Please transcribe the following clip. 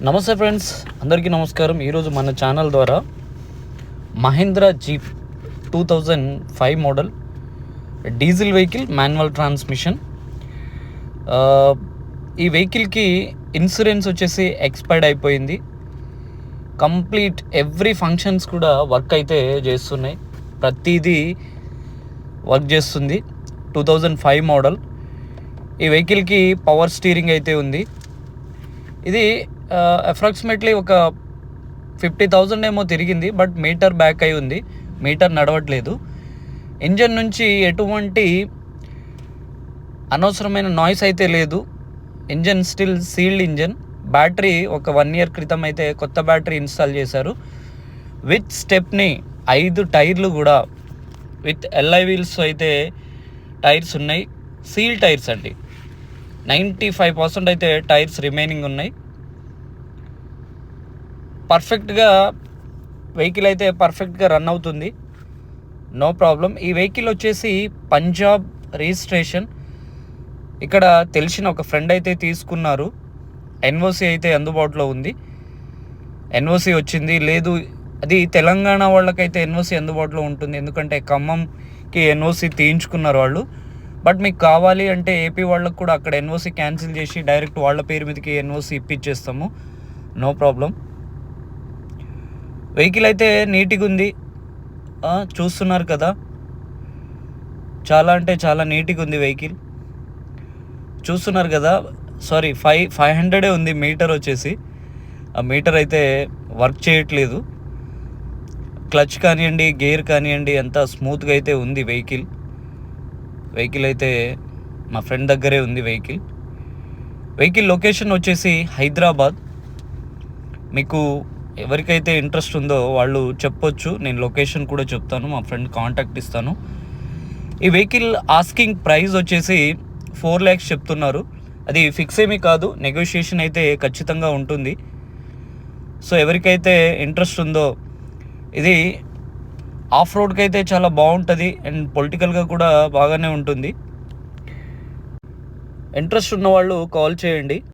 నమస్తే ఫ్రెండ్స్, అందరికీ నమస్కారం. ఈరోజు మన ఛానల్ ద్వారా Mahindra jeep 2005 model diesel vehicle, manual transmission. ఈ వెహికల్కి ఇన్సూరెన్స్ వచ్చేసి ఎక్స్పైర్డ్ అయిపోయింది. కంప్లీట్ ఎవ్రీ ఫంక్షన్స్ కూడా వర్క్ అయితే చేస్తున్నాయి, ప్రతిదీ వర్క్ చేస్తుంది. 2005 మోడల్. ఈ వెహికల్కి పవర్ స్టీరింగ్ అయితే ఉంది. ఇది అప్రాక్సిమేట్లీ ఒక 50,000 ఏమో తిరిగింది, బట్ మీటర్ బ్యాక్ అయి ఉంది, మీటర్ నడవట్లేదు. ఇంజన్ నుంచి ఎటువంటి అనవసరమైన నాయిస్ అయితే లేదు. Engine still sealed engine. Battery ఒక 1 year క్రితం అయితే కొత్త బ్యాటరీ ఇన్స్టాల్ చేశారు. విత్ స్టెప్ని 5 టైర్లు కూడా విత్ ఎల్ఐ వీల్స్ అయితే టైర్స్ ఉన్నాయి. సీల్ టైర్స్ అండి. 95% అయితే టైర్స్ రిమైనింగ్ ఉన్నాయి. పర్ఫెక్ట్గా వెహికల్ అయితే పర్ఫెక్ట్గా రన్ అవుతుంది, నో ప్రాబ్లం. ఈ వెహికల్ వచ్చేసి పంజాబ్ రిజిస్ట్రేషన్. ఇక్కడ తెలిసిన ఒక ఫ్రెండ్ అయితే తీసుకున్నారు. ఎన్ఓసి అయితే అందుబాటులో ఉంది. ఎన్ఓసి వచ్చింది. లేదు, అది తెలంగాణ వాళ్ళకైతే ఎన్ఓసి అందుబాటులో ఉంటుంది, ఎందుకంటే ఖమ్మంకి ఎన్ఓసి తీయించుకున్నారు వాళ్ళు. బట్ మీకు కావాలి అంటే ఏపీ వాళ్ళకు కూడా అక్కడ ఎన్ఓసి క్యాన్సిల్ చేసి డైరెక్ట్ వాళ్ళ పేరు మీదకి ఎన్ఓసి ఇప్పించేస్తాము, నో ప్రాబ్లం. వెహికల్ అయితే నీట్గా ఉంది, చూస్తున్నారు కదా. చాలా అంటే చాలా నీట్గా ఉంది వెహికల్, చూస్తున్నారు కదా. సారీ, 500 ఉంది మీటర్ వచ్చేసి. ఆ మీటర్ అయితే వర్క్ చేయట్లేదు. క్లచ్ కానివ్వండి, గేర్ కానివ్వండి, అంతా స్మూత్గా అయితే ఉంది వెహికల్. వెహికల్ అయితే మా ఫ్రెండ్ దగ్గరే ఉంది వెహికల్ లొకేషన్ వచ్చేసి హైదరాబాద్. మీకు ఎవరికైతే ఇంట్రెస్ట్ ఉందో వాళ్ళు చెప్పొచ్చు, నేను లొకేషన్ కూడా చెప్తాను, మా ఫ్రెండ్ కాంటాక్ట్ ఇస్తాను. ఈ వెహికల్ ఆస్కింగ్ ప్రైస్ వచ్చేసి 4 lakhs చెప్తున్నారు. అది ఫిక్స్ ఏమీ కాదు, నెగోషియేషన్ అయితే ఖచ్చితంగా ఉంటుంది. సో ఎవరికైతే ఇంట్రెస్ట్ ఉందో, ఇది ఆఫ్ రోడ్కి అయితే చాలా బాగుంటుంది అండ్ పొలిటికల్గా కూడా బాగానే ఉంటుంది. ఇంట్రెస్ట్ ఉన్న వాళ్ళు కాల్ చేయండి.